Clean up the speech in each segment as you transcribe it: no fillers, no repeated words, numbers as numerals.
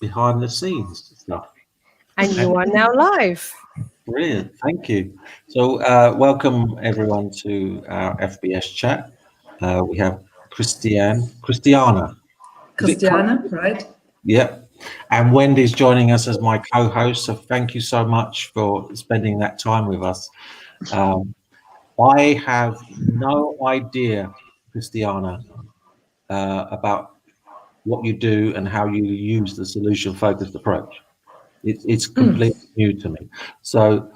behind the scenes stuff. And you are now live. Brilliant, thank you. So welcome everyone to our FBS chat. We have Christiana. Christiana, right? Yep. And Wendy's joining us as my co-host. So thank you so much for spending that time with us. I have no idea, Christiana, about what you do and how you use the solution-focused approach. It's completely new to me. So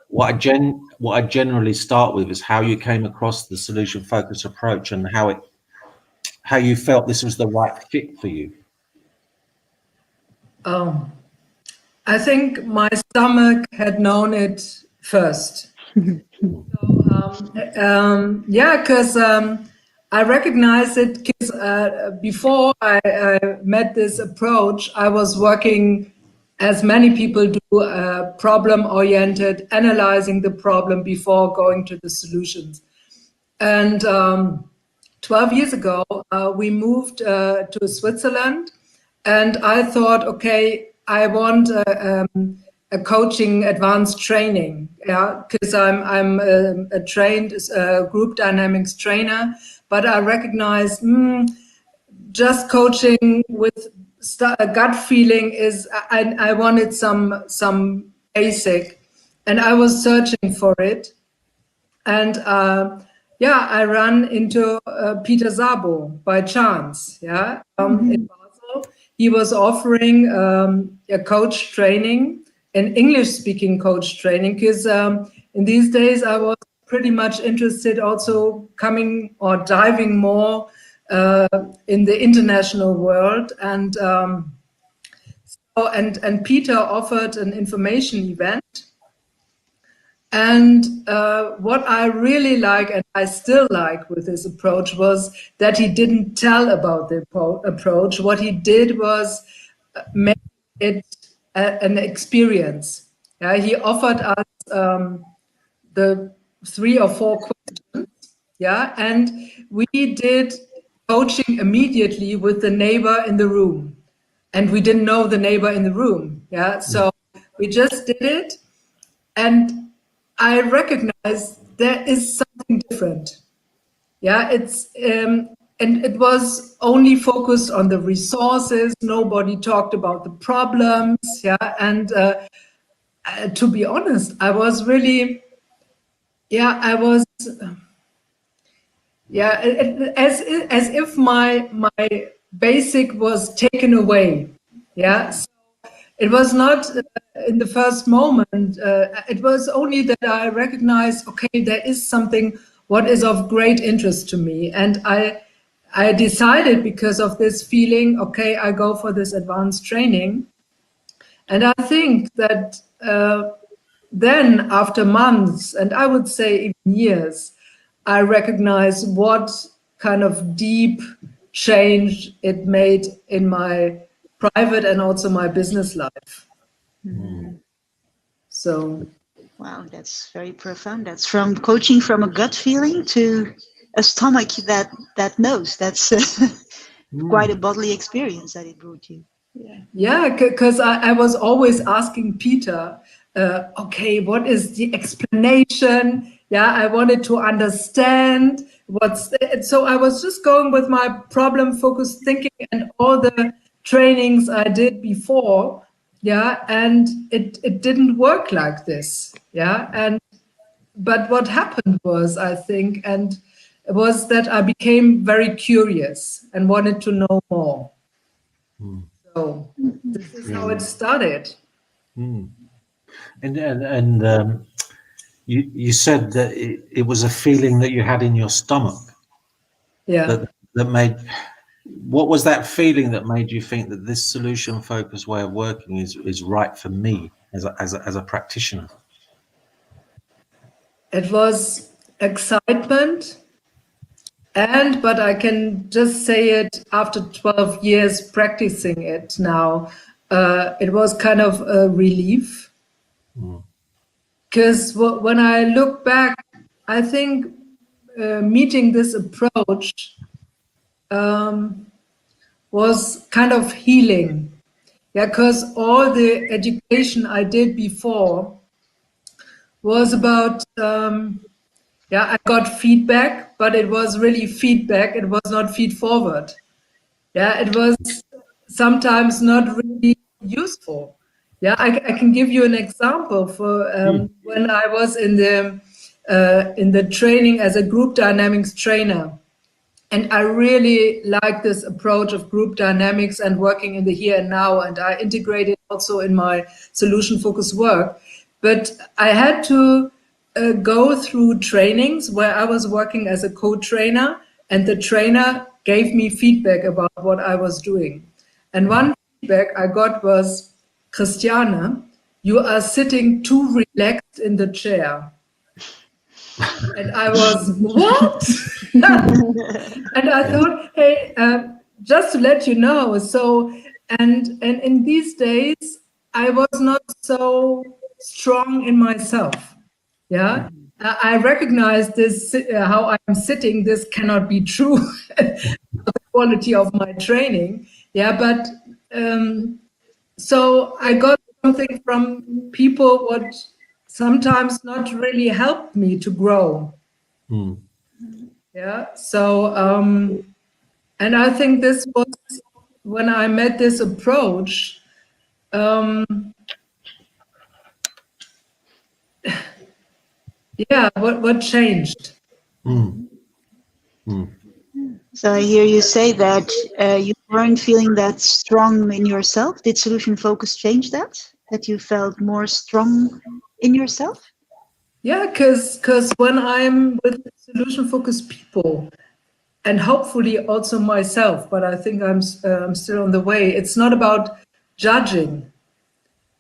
what I generally start with is how you came across the solution-focused approach and how you felt this was the right fit for you. I think my stomach had known it first. Yeah, because I recognize it because before I met this approach, I was working, as many people do, problem-oriented, analyzing the problem before going to the solutions. And 12 years ago, we moved to Switzerland, and I thought, okay, I want a coaching advanced training, yeah, because I'm a trained group dynamics trainer, but I recognize just coaching with a gut feeling is I wanted some basic, and I was searching for it, and yeah, I ran into Peter Szabo by chance, yeah, in Basel. He was offering a coach training, an English-speaking coach training, because in these days I was pretty much interested also coming or diving more in the international world, and and Peter offered an information event. And what I really like, and I still like with his approach, was that he didn't tell about the approach. What he did was make it an experience. Yeah, he offered us the 3 or 4 questions. Yeah, and we did coaching immediately with the neighbor in the room, and we didn't know the neighbor in the room. Yeah, so we just did it, and I recognize there is something different. Yeah, it's and it was only focused on the resources. Nobody talked about the problems. Yeah, and to be honest, I was really, yeah, I was, yeah, as if my basic was taken away. Yeah. So it was not in the first moment. It was only that I recognized, okay, there is something what is of great interest to me. And I decided, because of this feeling, okay, I go for this advanced training. And I think that then after months, and I would say even years, I recognize what kind of deep change it made in my private and also my business life. So, wow, that's very profound. That's from coaching from a gut feeling to a stomach that knows. That's quite a bodily experience that it brought you. yeah, because I was always asking Peter, okay, what is the explanation? Yeah, I wanted to understand so I was just going with my problem-focused thinking and all the trainings I did before, yeah, and it didn't work like this, yeah, but what happened was, I think, and it was that I became very curious and wanted to know more. So this is how it started. And you said that it was a feeling that you had in your stomach. Yeah. That made. What was that feeling that made you think that this solution-focused way of working is right for me as a practitioner? It was excitement, but I can just say it after 12 years practicing it now, it was kind of a relief. Because when I look back, I think meeting this approach was kind of healing. Yeah, because all the education I did before was about, I got feedback, but it was really feedback. It was not feed forward. Yeah, it was sometimes not really useful. Yeah, I can give you an example for when I was in the training as a group dynamics trainer. And I really like this approach of group dynamics and working in the here and now. And I integrate it also in my solution focused work. But I had to go through trainings where I was working as a co-trainer, and the trainer gave me feedback about what I was doing. And one feedback I got was, Christiane, you are sitting too relaxed in the chair. And I was, what? And I thought, hey, just to let you know, so, and in these days, I was not so strong in myself. Yeah. I recognize this, how I'm sitting, this cannot be true, the quality of my training. Yeah. But so I got something from people what sometimes not really helped me to grow. Yeah. So, and I think this was when I met this approach. What changed? So I hear you say that you weren't feeling that strong in yourself. Did solution focus change that? That you felt more strong in yourself? Yeah, because when I'm with solution focused people, and hopefully also myself, but I think I'm still on the way. It's not about judging.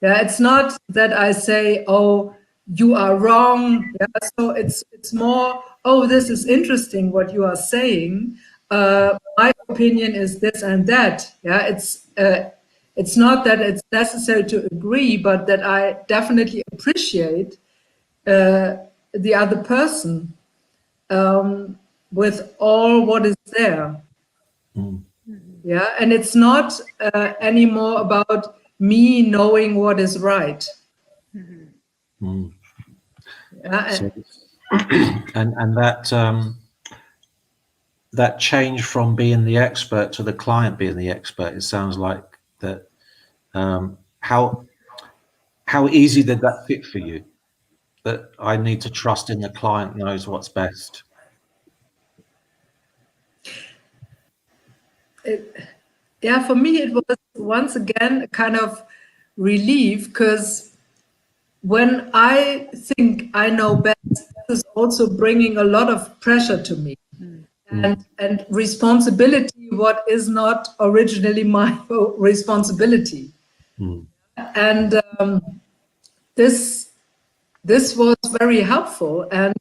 Yeah, it's not that I say, "Oh, you are wrong." Yeah, so it's more, "Oh, this is interesting what you are saying. My opinion is this and that." Yeah, it's not that it's necessary to agree, but that I definitely appreciate the other person. With all what is there. Yeah, and it's not anymore about me knowing what is right. Yeah, So, and that change from being the expert to the client being the expert, it sounds like that. How easy did that fit for you? That I need to trust in the client knows what's best. yeah, for me it was once again a kind of relief, because when I think I know best, this is also bringing a lot of pressure to me. And responsibility, what is not originally my responsibility. And this was very helpful. And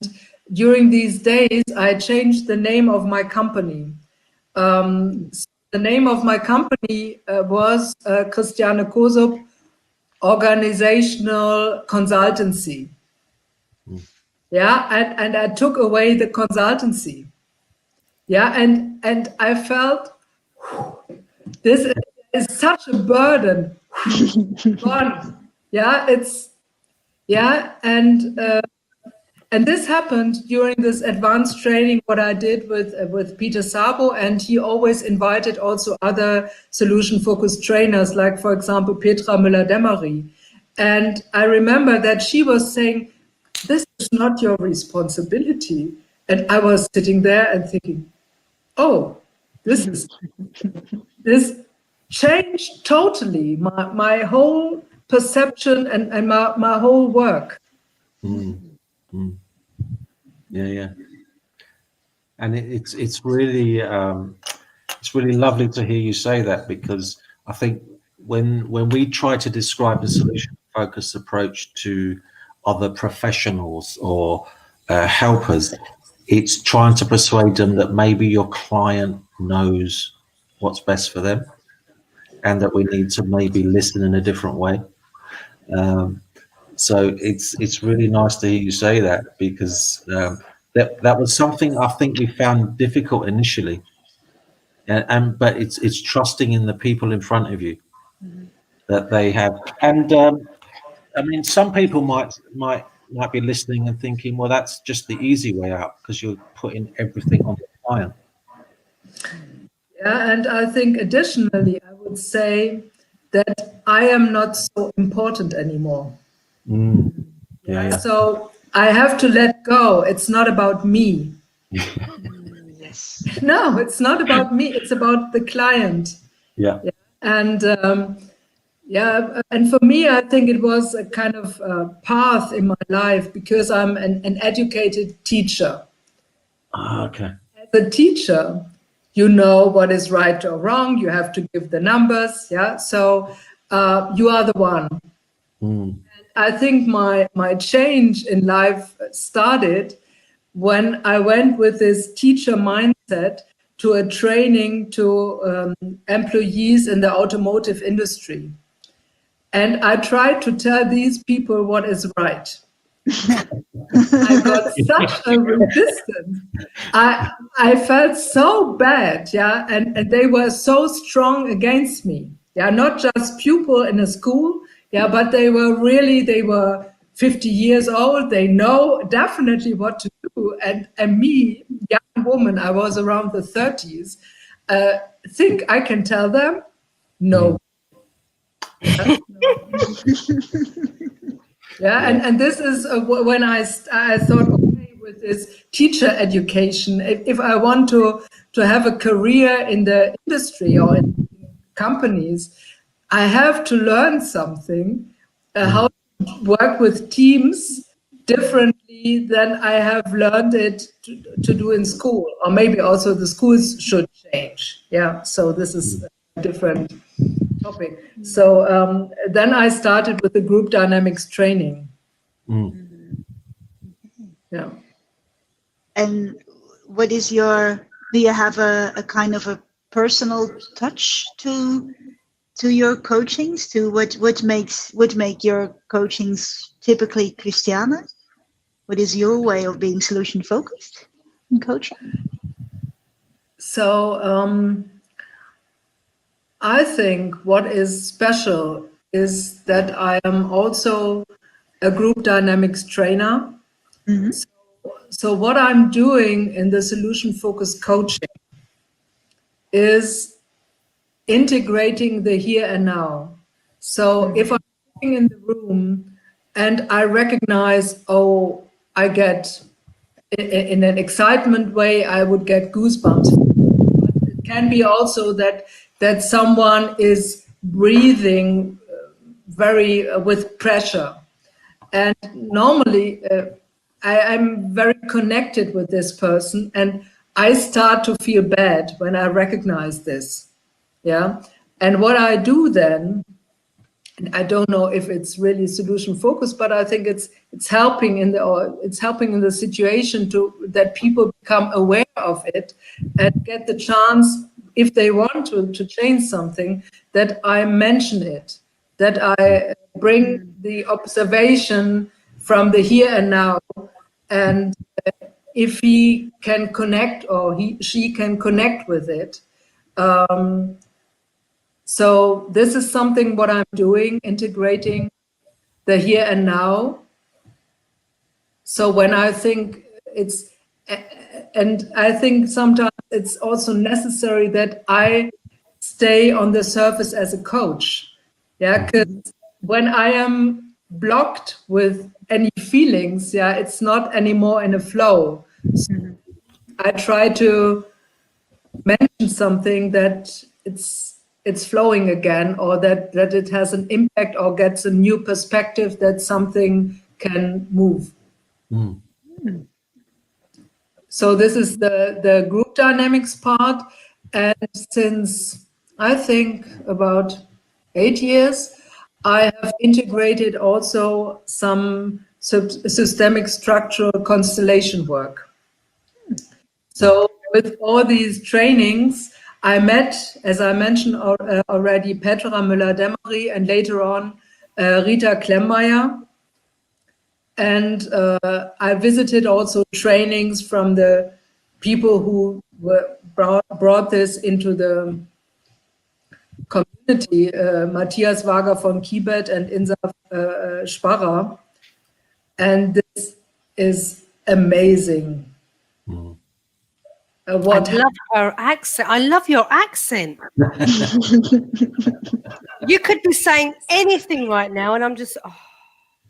during these days, I changed the name of my company. So the name of my company was Christiana Kosub Organizational Consultancy. Yeah, and I took away the consultancy. Yeah, and I felt this is such a burden. Gone. Yeah, and this happened during this advanced training what I did with Peter Sabo, and he always invited also other solution focused trainers, like for example Petra Müller-Demarie. And I remember that she was saying, "This is not your responsibility." And I was sitting there and thinking, "Oh, this changed totally my whole perception and my whole work." Yeah. And it's really lovely to hear you say that, because I think when we try to describe the solution focused approach to other professionals or helpers, it's trying to persuade them that maybe your client knows what's best for them, and that we need to maybe listen in a different way. So it's really nice to hear you say that, because that was something I think we found difficult initially, but it's trusting in the people in front of you, that they have. And I mean, some people might be listening and thinking, well, that's just the easy way out because you're putting everything on the client. Yeah, and I think additionally, I would say that I am not so important anymore. Yeah. So I have to let go. It's not about me. Yes. No, it's not about me. It's about the client. Yeah. And and for me, I think it was a kind of path in my life because I'm an educated teacher. Okay. As a teacher, you know what is right or wrong. You have to give the numbers. Yeah. So you are the one. I think my change in life started when I went with this teacher mindset to a training to employees in the automotive industry. And I tried to tell these people what is right. I got such a resistance. I felt so bad, yeah, and they were so strong against me. Yeah, not just pupil in a school, yeah, but they were 50 years old. They know definitely what to do. And me, young woman, I was around the 30s, think I can tell them? No. Yeah, and this is when I thought, okay, with this teacher education, if I want to have a career in the industry or in companies, I have to learn something, how to work with teams differently than I have learned it to do in school, or maybe also the schools should change. Yeah, so this is a different topic. So then I started with the group dynamics training. Yeah. And what is do you have a kind of a personal touch to your coachings, to what make your coachings typically Christiana? What is your way of being solution focused in coaching? So I think what is special is that I am also a group dynamics trainer. Mm-hmm. So what I'm doing in the solution focused coaching is integrating the here and now. So if I'm sitting in the room and I recognize, oh, I get in an excitement way, I would get goosebumps. It can be also that someone is breathing very with pressure. And normally I'm very connected with this person and I start to feel bad when I recognize this. Yeah. And what I do then, and I don't know if it's really solution focused, but I think it's helping in the situation that people become aware of it and get the chance, if they want to change something, that I mention it, that I bring the observation from the here and now, and if he can connect or she can connect with it. So this is something what I'm doing, integrating the here and now. So when I think and I think sometimes it's also necessary that I stay on the surface as a coach. Yeah, because when I am blocked with any feelings, yeah, it's not anymore in a flow. So I try to mention something that it's flowing again, or that it has an impact or gets a new perspective, that something can move. So this is the group dynamics part. And since I think about 8 years, I have integrated also some systemic structural constellation work. So with all these trainings, I met, as I mentioned already, Petra Müller-Demery and later on Rita Klemmeier. And I visited also trainings from the people who brought this into the community, Matthias Wager von Kibet and Insa Sparrer. And this is amazing. I love her accent. I love your accent. You could be saying anything right now, and I'm just,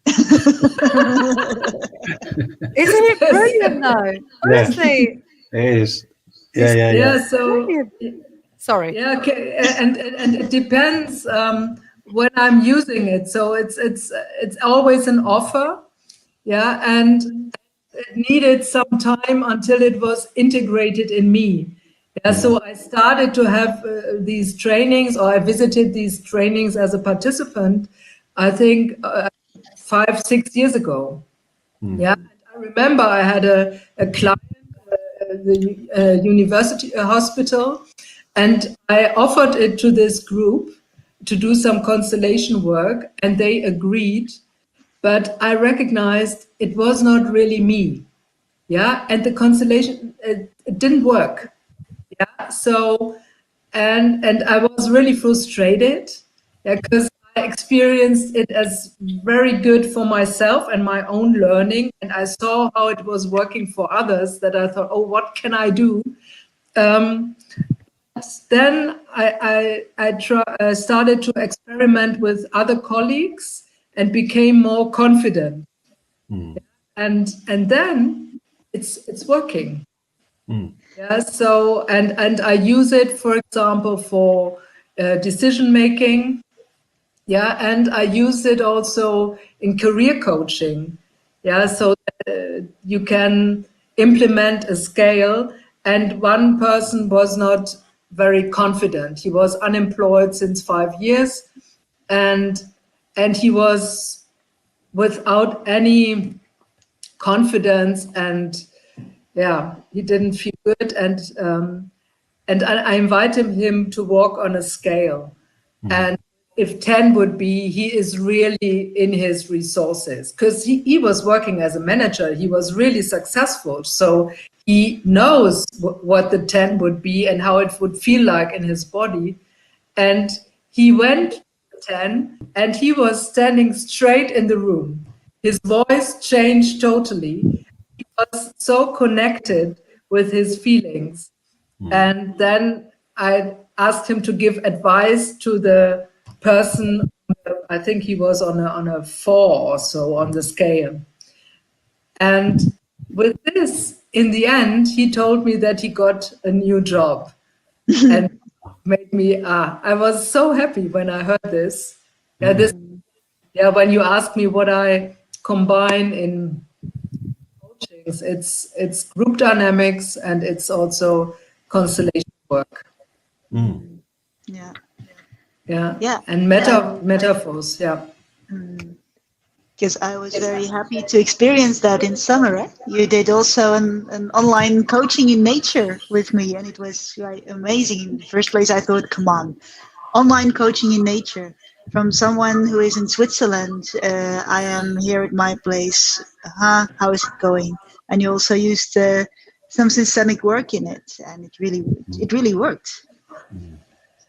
Isn't it brilliant, though? Honestly. It is. Yeah. So, sorry. Yeah, okay. And it depends when I'm using it. So it's always an offer. Yeah, and it needed some time until it was integrated in me. Yeah, so I started to have these trainings, or I visited these trainings as a participant, I think 5-6 years ago. Yeah, and I remember I had a client, the university hospital, and I offered it to this group to do some constellation work, and they agreed. But I recognized it was not really me. Yeah, and the constellation it didn't work. Yeah, so and I was really frustrated. Yeah, because I experienced it as very good for myself and my own learning, and I saw how it was working for others. That I thought, oh, what can I do? Then I started to experiment with other colleagues and became more confident. And then it's working. Yeah. So and I use it, for example, for decision making. Yeah, and I use it also in career coaching. Yeah, so you can implement a scale. And one person was not very confident. He was unemployed since 5 years, and he was without any confidence, and yeah, he didn't feel good. And I invited him to walk on a scale, and if 10 would be, he is really in his resources, because he was working as a manager. He was really successful. So he knows what the 10 would be and how it would feel like in his body. And he went to 10 and he was standing straight in the room. His voice changed totally. He was so connected with his feelings. And then I asked him to give advice to the person. I think he was on a 4 or so on the scale. And with this, in the end, he told me that he got a new job, and made me. I was so happy when I heard this. When you ask me what I combine in coachings, it's group dynamics, and it's also constellation work. Yeah, and metaphors. Yeah. Because I was very happy to experience that in summer. Eh? You did also an online coaching in nature with me, and it was right, amazing. In the first place, I thought, come on, online coaching in nature from someone who is in Switzerland. I am here at my place. How is it going? And you also used some systemic work in it, and it really worked.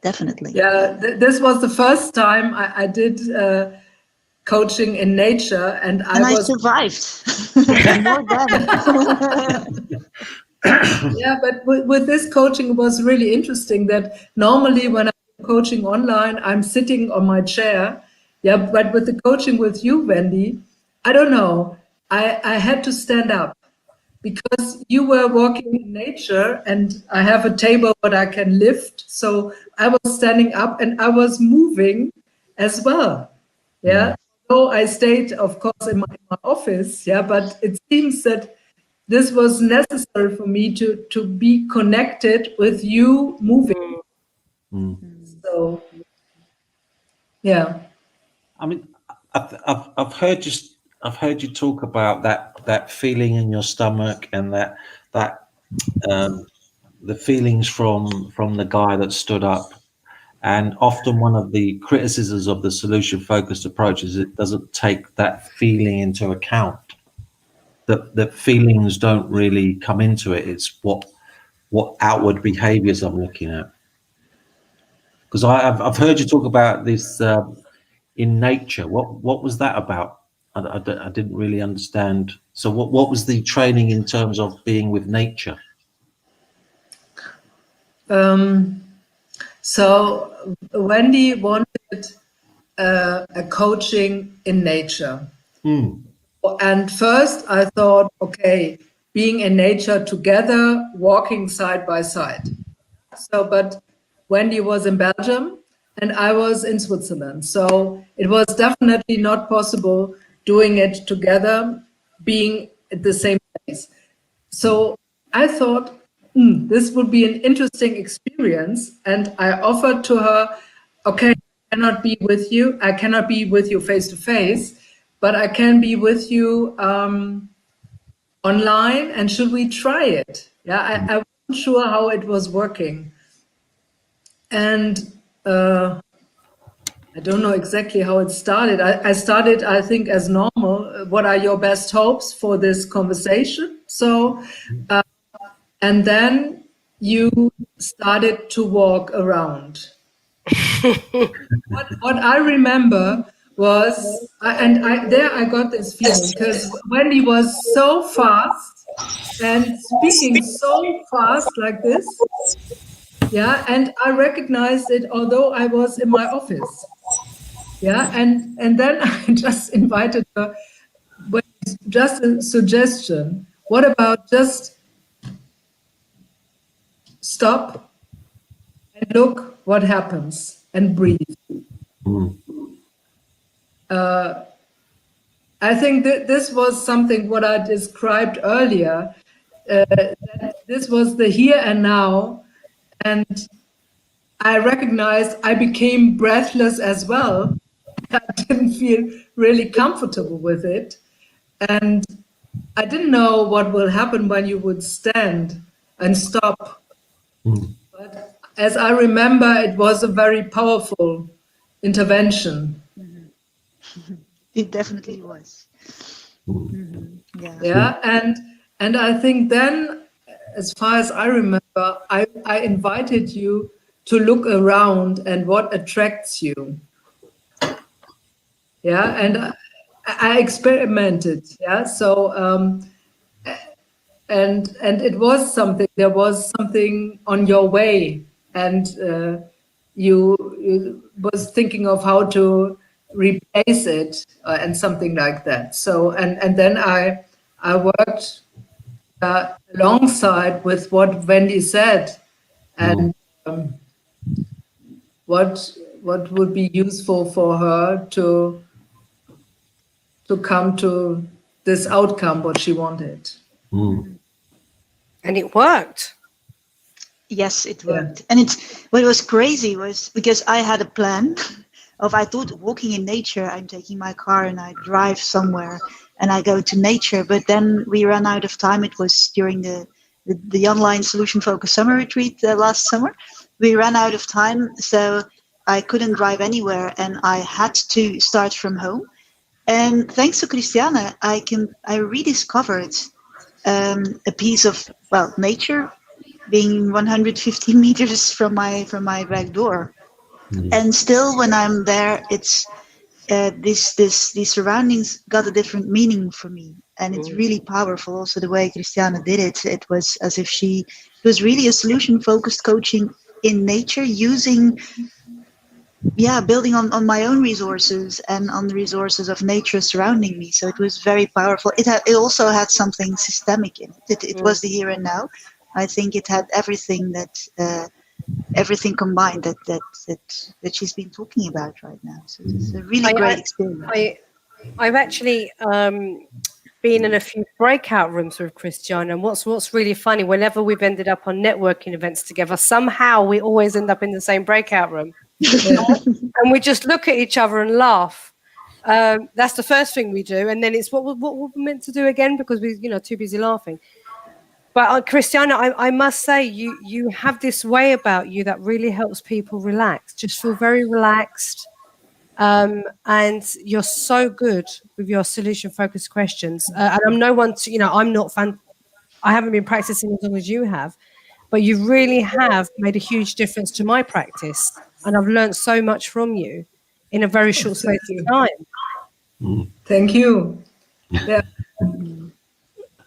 Definitely. Yeah, this was the first time I did coaching in nature, and I survived. More than. Yeah, but with this coaching, it was really interesting that normally when I'm coaching online, I'm sitting on my chair. Yeah, but with the coaching with you, Wendy, I don't know. I had to stand up, because you were walking in nature, and I have a table that I can lift. So I was standing up and I was moving as well. Yeah. So I stayed, of course, in my office. Yeah. But it seems that this was necessary for me to be connected with you moving. So, yeah. I mean, I've heard you talk about that feeling in your stomach, and that the feelings from the guy that stood up. And often one of the criticisms of the solution focused approach is it doesn't take that feeling into account. That feelings don't really come into it. It's what outward behaviors I'm looking at. Because I've heard you talk about this in nature. What was that about? I didn't really understand. So what was the training in terms of being with nature? So Wendy wanted a coaching in nature. And first I thought, okay, being in nature together, walking side by side. So, but Wendy was in Belgium and I was in Switzerland. So it was definitely not possible doing it together, being at the same place. So I thought, this would be an interesting experience. And I offered to her, okay, I cannot be with you. I cannot be with you face to face, but I can be with you online. And should we try it? Yeah, I wasn't sure how it was working. And I don't know exactly how it started. I started, I think, as normal. What are your best hopes for this conversation? So, and then you started to walk around. What I remember was, there I got this feeling because Wendy was so fast and speaking so fast like this. Yeah, and I recognized it, although I was in my office. Yeah, and then I just invited her, but just a suggestion. What about just stop and look what happens and breathe? I think that this was something what I described earlier. That this was the here and now, and I recognized I became breathless as well. I didn't feel really comfortable with it. And I didn't know what will happen when you would stand and stop. But as I remember, it was a very powerful intervention. It definitely was. Yeah. And I think then, as far as I remember, I invited you to look around and what attracts you. Yeah, and I experimented. Yeah, so and it was something. There was something on your way, and you was thinking of how to replace it and something like that. So and then I worked alongside with what Wendy said, and what would be useful for her to come to this outcome, what she wanted. And it worked. Yes, it worked. And what was crazy was because I had a plan of, I thought walking in nature, I'm taking my car and I drive somewhere and I go to nature. But then we ran out of time. It was during the online solution focused summer retreat last summer. We ran out of time. So I couldn't drive anywhere and I had to start from home. And thanks to Christiana, I rediscovered a piece of, well, nature being 115 meters from my back door. And still when I'm there, it's these surroundings got a different meaning for me. And it's really powerful. Also the way Christiana did it, it was as if it was really a solution focused coaching in nature, using building on my own resources and on the resources of nature surrounding me. So it was very powerful. It also had something systemic in it. It was the here and now. I think it had everything everything combined that she's been talking about right now. So it's a really great experience. I've actually been in a few breakout rooms with Christiane, and what's really funny, whenever we've ended up on networking events together, somehow we always end up in the same breakout room. And we just look at each other and laugh. That's the first thing we do, and then it's what we're meant to do again because we're too busy laughing. But Christiana, I must say you have this way about you that really helps people relax, just feel very relaxed, and you're so good with your solution focused questions. And I'm no one to, I'm not I haven't been practicing as long as you have, but you really have made a huge difference to my practice. and I've learned so much from you in a very short space of time. Thank you. Yeah.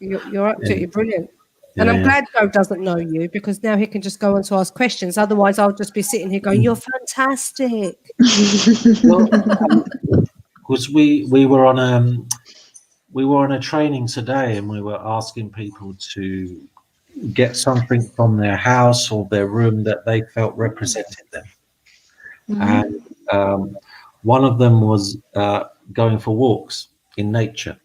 You're absolutely brilliant. And I'm glad Joe doesn't know you, because now he can just go on to ask questions. Otherwise, I'll just be sitting here going, "You're fantastic." Well, because we were on a training today, and we were asking people to get something from their house or their room that they felt represented them. And one of them was going for walks in nature.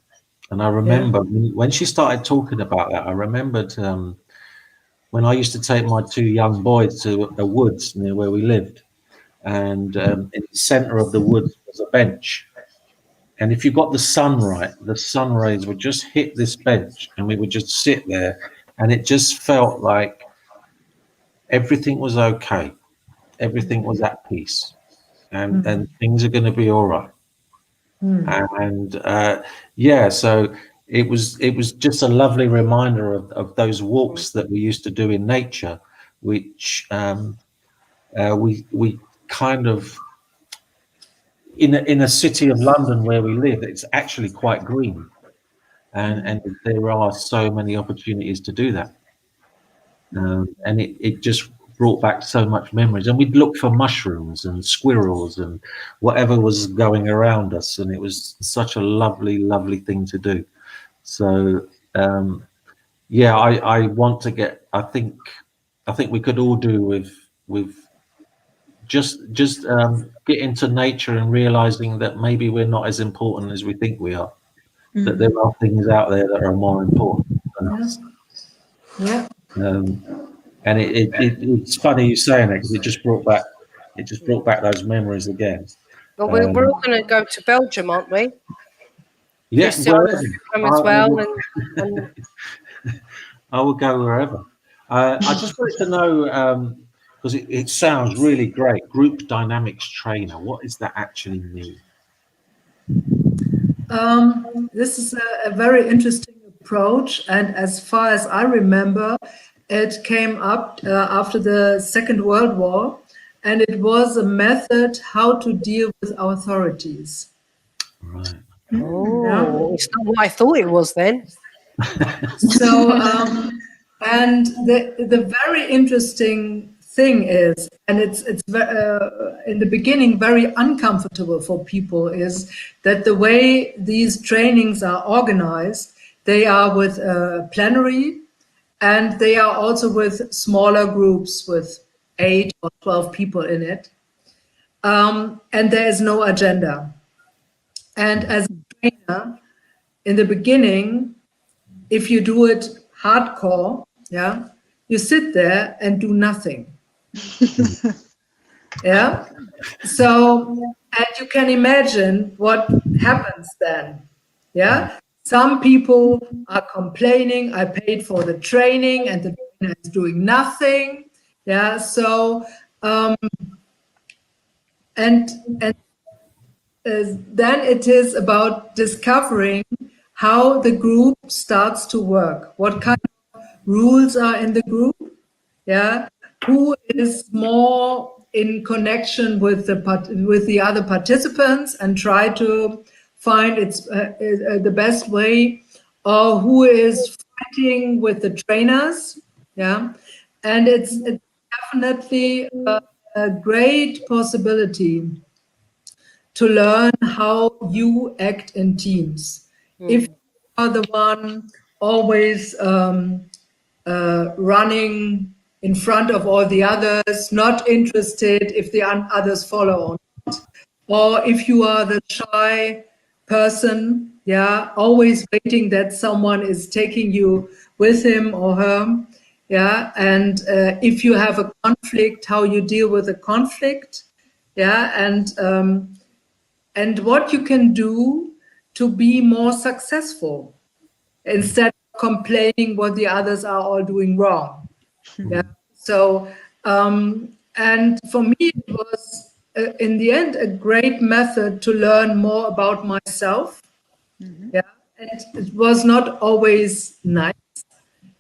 And I remember when she started talking about that, I remembered when I used to take my two young boys to the woods near where we lived. And in the center of the woods was a bench. And if you got the sun right, the sun rays would just hit this bench, and we would just sit there, and it just felt like everything was okay. Everything was at peace, and things are going to be all right. And so it was just a lovely reminder of those walks that we used to do in nature, which we kind of, in a city of London where we live, it's actually quite green, and there are so many opportunities to do that, and it just brought back so much memories. And we'd look for mushrooms and squirrels and whatever was going around us, and it was such a lovely thing to do. So I want to get, I think we could all do with just get into nature and realizing that maybe we're not as important as we think we are, that there are things out there that are more important than us. And it's funny you saying it, because it just brought back those memories again. Well, we're all going to go to Belgium, aren't we? Yeah, Christiana's come as well, and I will go wherever. I just wanted to know, because it sounds really great, group dynamics trainer. What does that actually mean? This is a very interesting approach, and as far as I remember, it came up after the Second World War, and it was a method how to deal with authorities. Right. Oh, it's not what I thought it was then. So, and the very interesting thing is, and it's in the beginning very uncomfortable for people, is that the way these trainings are organized, they are with plenary, and they are also with smaller groups with 8 or 12 people in it, and there is no agenda. And as a trainer, in the beginning, if you do it hardcore, you sit there and do nothing. So, and you can imagine what happens then. Some people are complaining, I paid for the training and the trainer is doing nothing. So and then it is about discovering how the group starts to work, what kind of rules are in the group, who is more in connection with the other participants, and try to find the best way, or who is fighting with the trainers, and it's definitely a great possibility to learn how you act in teams. If you are the one always running in front of all the others, not interested if the others follow or not, or if you are the shy person, always waiting that someone is taking you with him or her, and if you have a conflict, how you deal with a conflict, and what you can do to be more successful instead of complaining what the others are all doing wrong. So, and for me, it was in the end a great method to learn more about myself. And it was not always nice.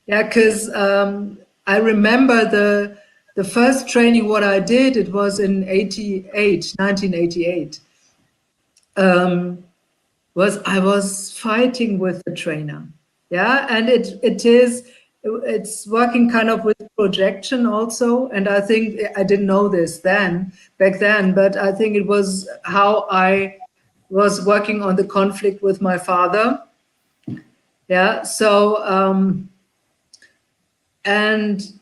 Because I remember the first training what I did, it was in 1988. Was I was fighting with the trainer, yeah, and it's working kind of with projection also, and I think I didn't know this back then, but I think it was how I was working on the conflict with my father, yeah. So and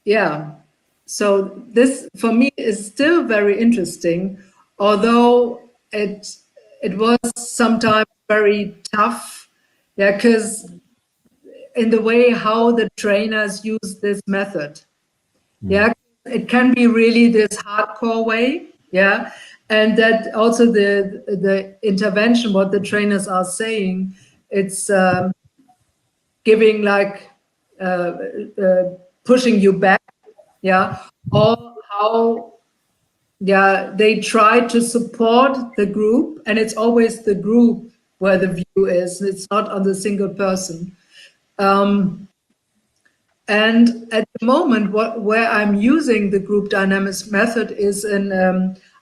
yeah, so this for me is still very interesting, although it was sometimes very tough, yeah, because in the way how the trainers use this method, yeah, it can be really this hardcore way, yeah, and that also the intervention, what the trainers are saying, it's giving like pushing you back, yeah, or how, yeah, they try to support the group, and it's always the group where the view is, it's not on the single person. And at the moment, where I'm using the group dynamics method is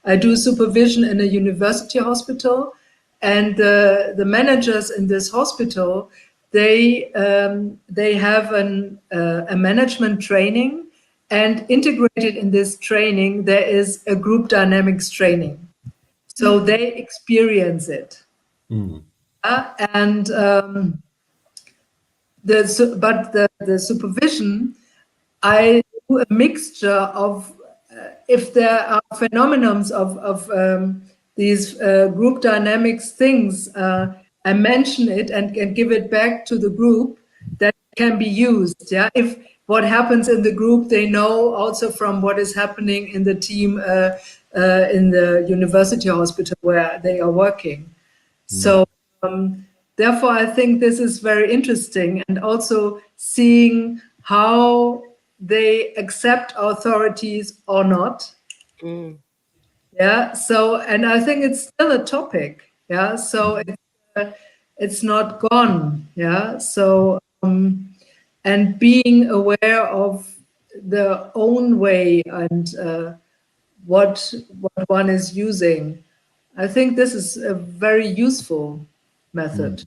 I do supervision in a university hospital, and the managers in this hospital, they have a management training, and integrated in this training there is a group dynamics training, so they experience it. And the supervision, I do a mixture of if there are phenomenons of these group dynamics things, I mention it and give it back to the group that can be used. Yeah, if what happens in the group, they know also from what is happening in the team in the university hospital where they are working. So therefore, I think this is very interesting, and also seeing how they accept authorities or not. Yeah. So, and I think it's still a topic. Yeah. So it's not gone. Yeah. So and being aware of their own way and what one is using. I think this is a very useful method.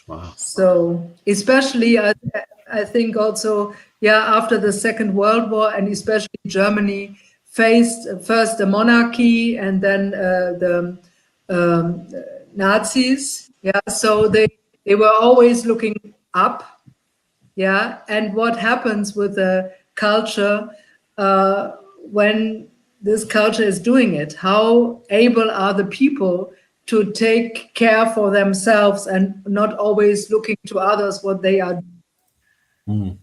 Wow. So especially, I think also, yeah, after the Second World War, and especially Germany faced first the monarchy and then the Nazis. Yeah, so they were always looking up. Yeah, and what happens with the culture when this culture is doing it? How able are the people to take care for themselves and not always looking to others what they are doing?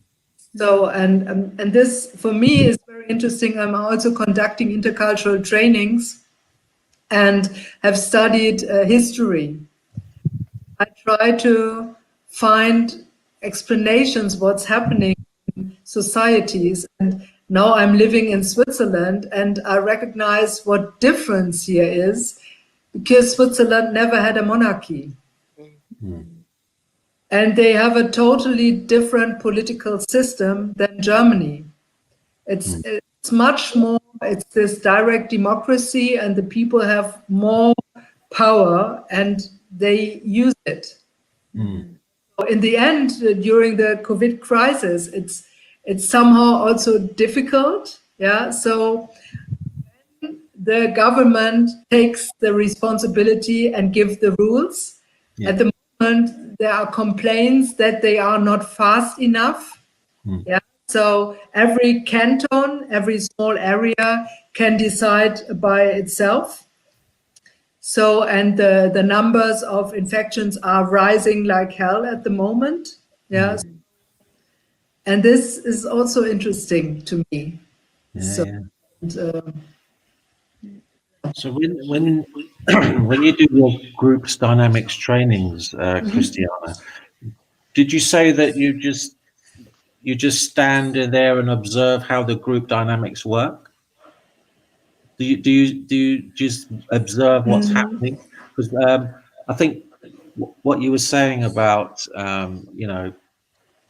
So, and this for me is very interesting. I'm also conducting intercultural trainings and have studied history. I try to find explanations what's happening in societies, and now I'm living in Switzerland, and I recognize what difference here is, because Switzerland never had a monarchy. And they have a totally different political system than Germany. It's much more, it's this direct democracy, and the people have more power and they use it. In the end, during the COVID crisis, it's somehow also difficult. Yeah, so the government takes the responsibility and give the rules. At the moment, there are complaints that they are not fast enough. Yeah, so every canton, every small area can decide by itself. So, and the numbers of infections are rising like hell at the moment. Yes. And this is also interesting to me. So, and, So when when you do your groups dynamics trainings, Christiana, did you say that you just stand in there and observe how the group dynamics work? Do you just observe what's happening? Because I think what you were saying about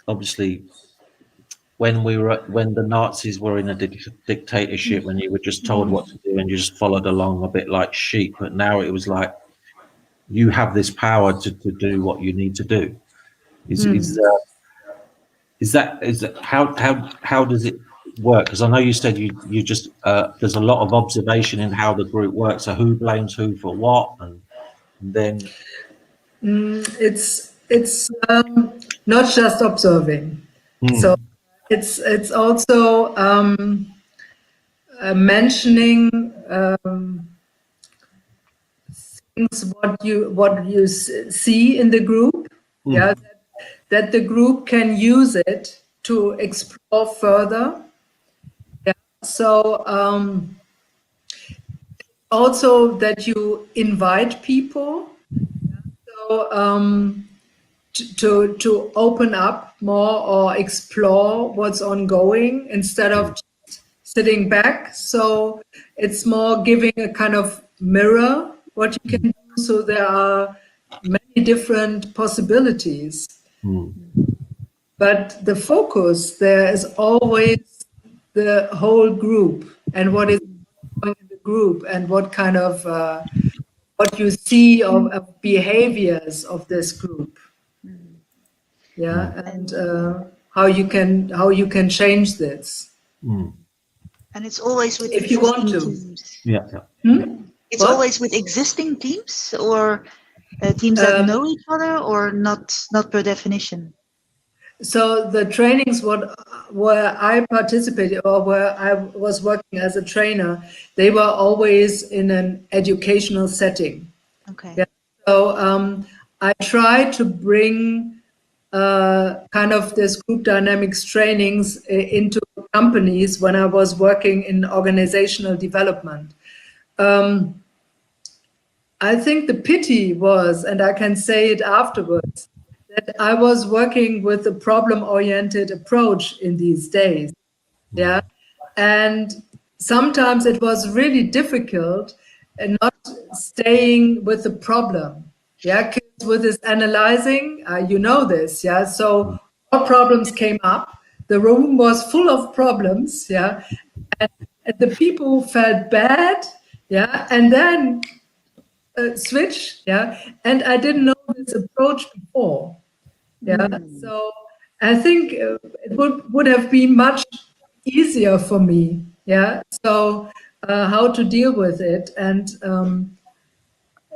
obviously when the Nazis were in a dictatorship, when you were just told what to do and you just followed along a bit like sheep. But now it was like you have this power to do what you need to do. Is that how does it work? Because I know you said you just there's a lot of observation in how the group works. So who blames who for what, and then it's not just observing. So it's also mentioning things what you see in the group, that the group can use it to explore further. Yeah. So also that you invite people, so to open up more or explore what's ongoing instead of just sitting back. So it's more giving a kind of mirror what you can do. So there are many different possibilities. But the focus there is always the whole group and what is going in the group and what kind of what you see of behaviors of this group. Yeah, and how you can change this. And it's always with if you want to. Teams. Yeah. It's always with existing teams or teams that know each other, or not per definition. So the trainings where I participated or where I was working as a trainer, they were always in an educational setting. Okay. Yeah. So I try to bring kind of this group dynamics trainings into companies when I was working in organizational development. I think the pity was, and I can say it afterwards, that I was working with a problem-oriented approach in these days. Yeah. And sometimes it was really difficult and not staying with the problem. Yeah, kids with this analyzing, you know this, yeah. So more problems came up. The room was full of problems, yeah, and the people felt bad, yeah, and then switch, yeah. And I didn't know this approach before, yeah. So I think it would have been much easier for me, yeah. So how to deal with it, and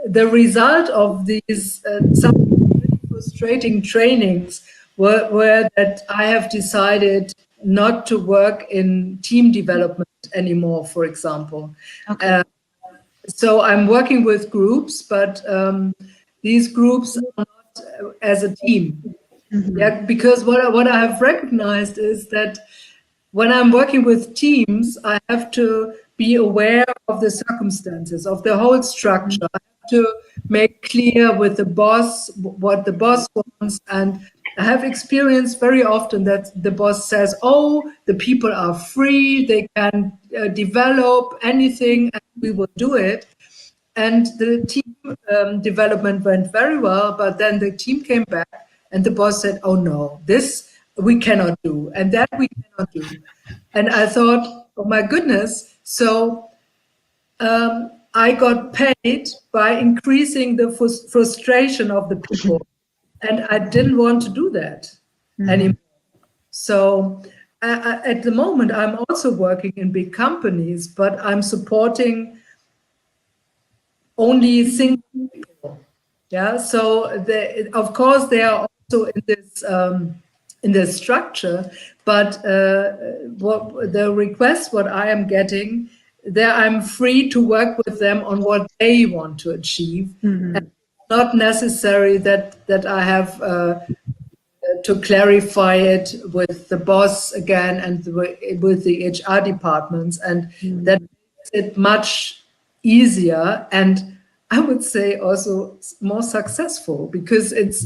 the result of these some really frustrating trainings were that I have decided not to work in team development anymore, for example. Okay. So I'm working with groups, but these groups are not as a team. Yeah, because what I have recognized is that when I'm working with teams, I have to be aware of the circumstances, of the whole structure. I have to make clear with the boss what the boss wants. And I have experienced very often that the boss says, oh, the people are free, they can develop anything, and we will do it. And the team development went very well, but then the team came back and the boss said, oh no, this we cannot do, and that we cannot do. And I thought, oh my goodness. So I got paid by increasing the frustration of the people. And I didn't want to do that anymore. So at the moment, I'm also working in big companies, but I'm supporting only single people. Yeah. So of course, they are also in this structure, but what the request, what I am getting, there I'm free to work with them on what they want to achieve. And not necessary that I have to clarify it with the boss again and with the HR departments, and that makes it much easier, and I would say also more successful, because it's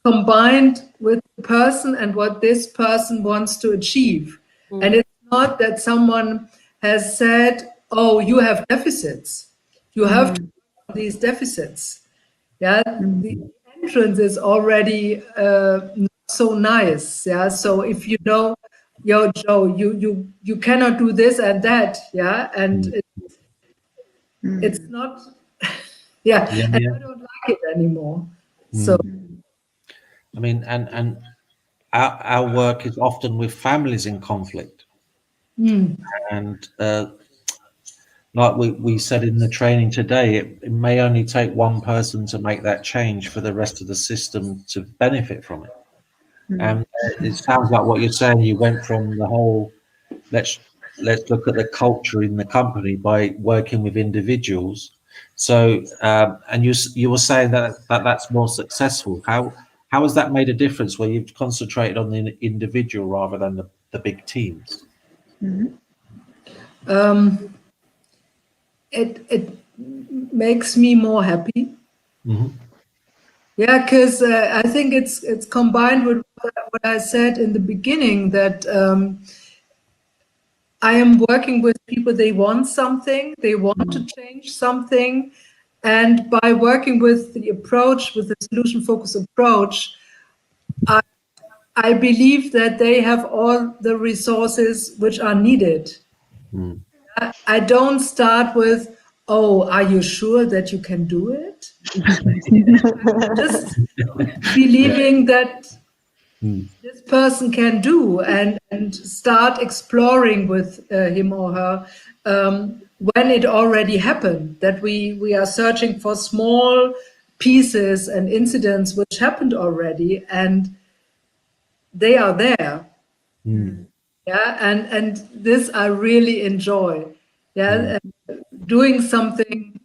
combined with the person and what this person wants to achieve. And it's not that someone has said, oh, you have deficits, you have to work on these deficits. Yeah, the entrance is already not so nice. Yeah, so if you know yo, Joe, you cannot do this and that, yeah, and it's not, yeah, Yeah, and yeah. I don't like it anymore. So, I mean, and our work is often with families in conflict, and like we said in the training today, it may only take one person to make that change for the rest of the system to benefit from it. And it sounds like what you're saying. You went from the whole let's look at the culture in the company by working with individuals. So, and you were saying that's more successful. How has that made a difference where you've concentrated on the individual rather than the big teams? it makes me more happy. Hmm. Yeah, because I think it's combined with what I said in the beginning, that I am working with people, they want something, they want to change something. And by working with the approach, with the solution focused approach, I believe that they have all the resources which are needed. I don't start with, oh, are you sure that you can do it? Just believing that this person can do, and start exploring with him or her when it already happened, that we are searching for small pieces and incidents which happened already, and they are there. Yeah, and this I really enjoy. Yeah, doing something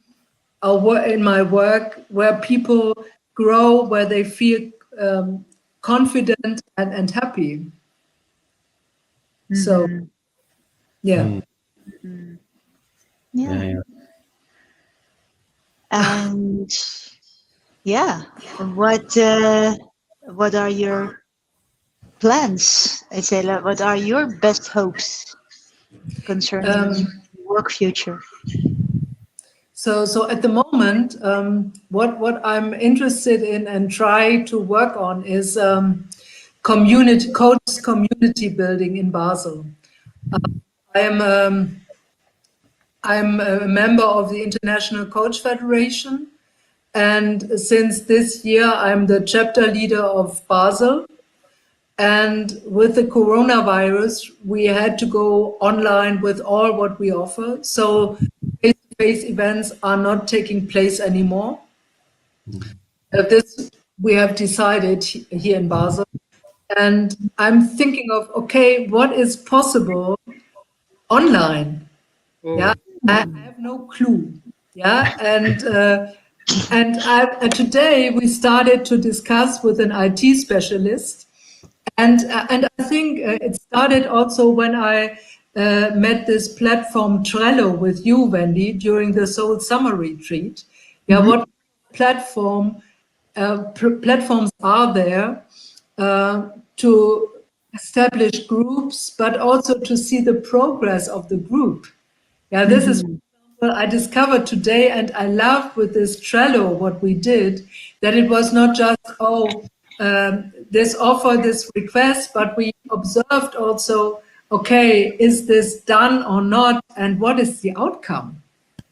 in my work where people grow, where they feel confident and happy. So, yeah. Yeah, Yeah. yeah. And yeah, what are your plans? I say, like, what are your best hopes concerning work future? So at the moment, what I'm interested in and try to work on is community building in Basel. I am I'm a member of the International Coach Federation, and since this year I'm the chapter leader of Basel. And with the coronavirus, we had to go online with all what we offer. So face-to-face events are not taking place anymore. This we have decided here in Basel. And I'm thinking of, okay, what is possible online? Yeah, I have no clue. Yeah, and today we started to discuss with an IT specialist, and I think it started also when I met this platform Trello with you, Wendy, during the Soul Summer Retreat. Yeah, what platforms are there to establish groups, but also to see the progress of the group. Yeah, this is what I discovered today, and I love with this Trello what we did, that it was not just, this offer, this request, but we observed also, okay, is this done or not, and what is the outcome?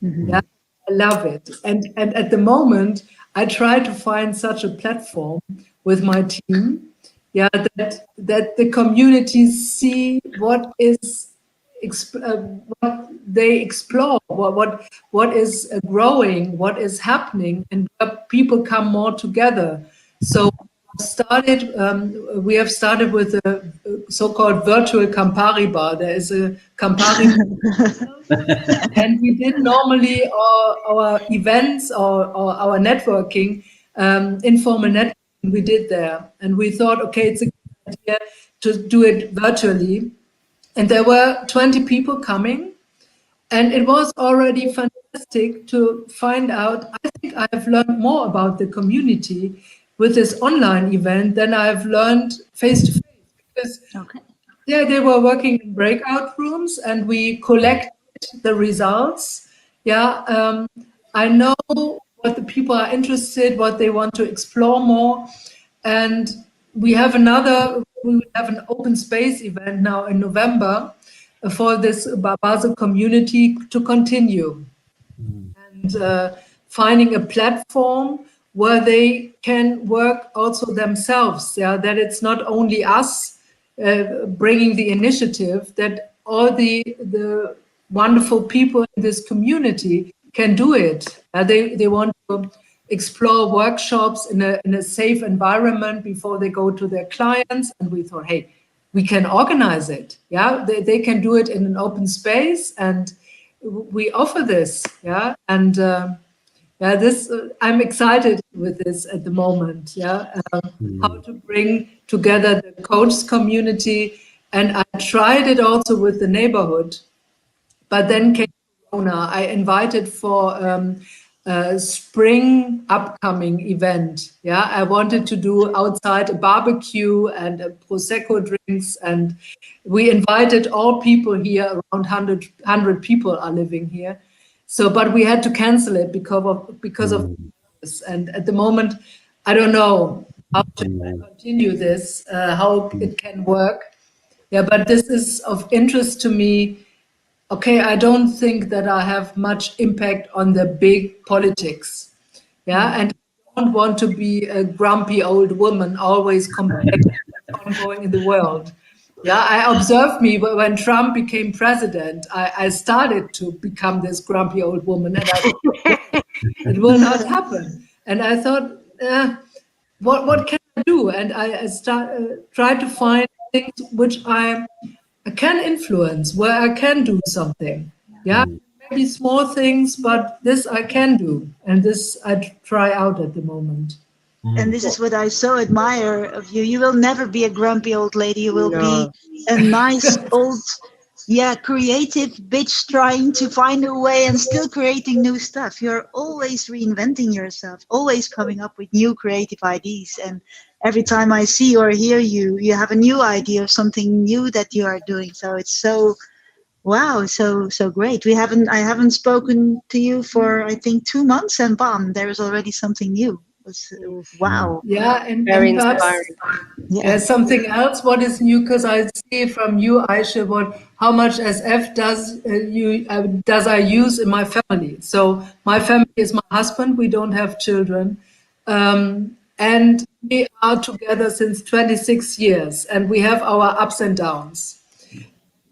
Yeah, I love it. And at the moment, I try to find such a platform with my team. Yeah, that the communities see what is what they explore, what is growing, what is happening, and people come more together. So we have started with a so-called virtual Campari bar. There is a Campari and we did normally our events or our networking, informal networking we did there. And we thought, okay, it's a good idea to do it virtually. And there were 20 people coming. And it was already fantastic to find out. I think I've learned more about the community with this online event than I've learned face to face. Because Okay. yeah, they were working in breakout rooms and we collected the results. Yeah, I know what the people are interested, what they want to explore more. And we have another we will have an open space event now in November for this Basel community to continue. And finding a platform where they can work also themselves, that it's not only us bringing the initiative, that all the wonderful people in this community can do it. They want to explore workshops in a safe environment before they go to their clients. And we thought, hey, we can organize it. They can do it in an open space, and we offer this. And this I'm excited with this at the moment. How to bring together the coach community, and I tried it also with the neighborhood, but then came Corona. I invited for a spring upcoming event. I wanted to do outside a barbecue and a prosecco drinks, and we invited all people here. Around 100 people are living here. So, but we had to cancel it because of this. And at the moment, I don't know how to continue this, how it can work. But this is of interest to me. Okay, I don't think that I have much impact on the big politics. And I don't want to be a grumpy old woman always complaining what's ongoing in the world. I observed me when Trump became president. I started to become this grumpy old woman, and I thought, it will not happen. And I thought, what can I do? And I tried to find things which I can influence, where I can do something. Maybe small things, but this I can do, and this I try out at the moment. And this is what I so admire of you. You will never be a grumpy old lady. You will be a nice old, creative bitch trying to find a way and still creating new stuff. You're always reinventing yourself, always coming up with new creative ideas. And every time I see or hear you, you have a new idea of something new that you are doing. So it's so, wow, so great. I haven't spoken to you for, I think, 2 months, and bam, there is already something new. Wow. And very perhaps, inspiring. something else. What is new? Because I see from you, Aisha, how much SF does I use in my family. So my family is my husband. We don't have children, and we are together since 26 years, and we have our ups and downs.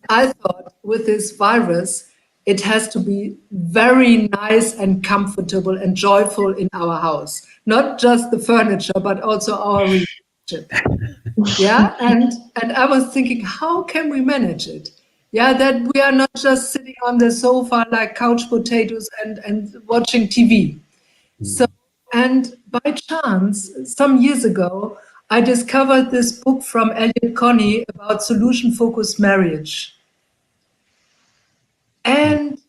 I thought with this virus, it has to be very nice and comfortable and joyful in our house. Not just the furniture, but also our relationship. And I was thinking, how can we manage it? That we are not just sitting on the sofa like couch potatoes and watching TV. So, and by chance, some years ago, I discovered this book from Elliot Connie about solution-focused marriage. And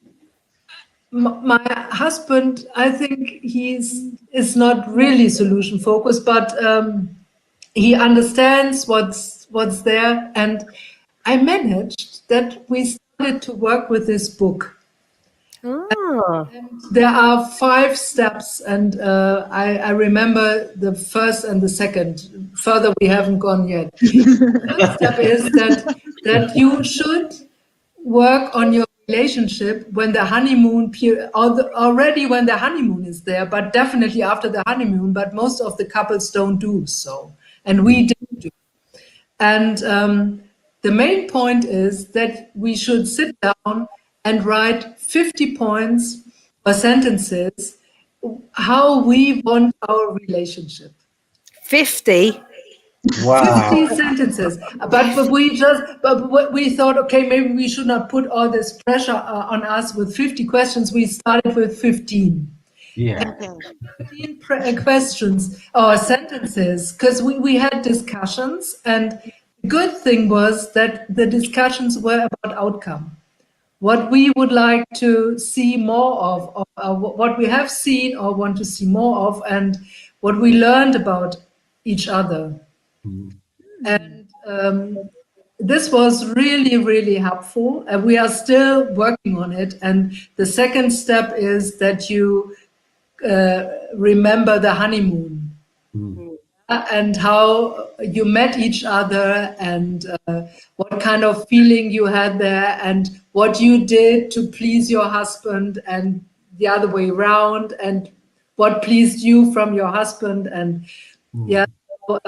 my husband, I think is not really solution focused, but he understands what's there. And I managed that we started to work with this book. And there are 5 steps, and I remember the first and the second. Further, we haven't gone yet. The first step is that you should work on your relationship when the honeymoon period, already when the honeymoon is there, but definitely after the honeymoon. But most of the couples don't do so, and we didn't do. And the main point is that we should sit down and write 50 points or sentences how we want our relationship. 50. Wow. 50 sentences, but we thought, okay, maybe we should not put all this pressure on us with 50 questions. We started with 15. 15 questions or sentences, because we had discussions, and the good thing was that the discussions were about outcome. What we would like to see more of, what we have seen or want to see more of, and what we learned about each other. And this was really, really helpful. And we are still working on it. And the second step is that you remember the honeymoon. and how you met each other, and what kind of feeling you had there, and what you did to please your husband, and the other way around, and what pleased you from your husband, and yeah. So,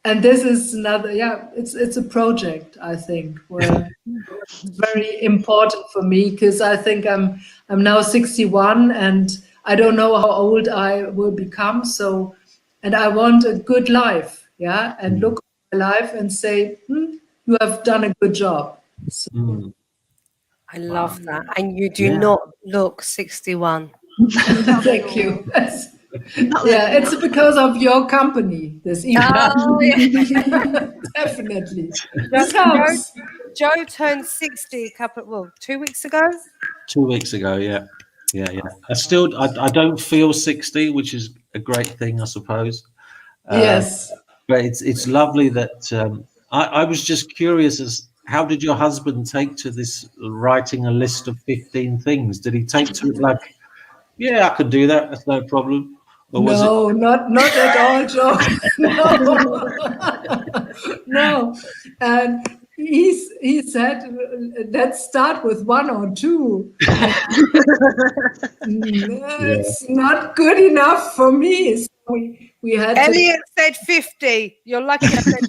and this is another, it's a project, I think, where it's very important for me, because I think I'm now 61, and I don't know how old I will become. So, and I want a good life, and look at my life and say, you have done a good job. So, I love that. And you do not look 61. thank you. It's because of your company this evening. Oh, yeah. Definitely. This helps. Joe turned 60 2 weeks ago. 2 weeks ago, yeah. I don't feel 60, which is a great thing, I suppose. Yes. But it's lovely that I was just curious as how did your husband take to this writing a list of 15 things? Did he take to it like, yeah, I could do that, that's no problem? Or was No, not at all, Joe. No. No. And he said, let's start with 1 or 2. It's not good enough for me. So we had Elliot said 50. You're lucky I said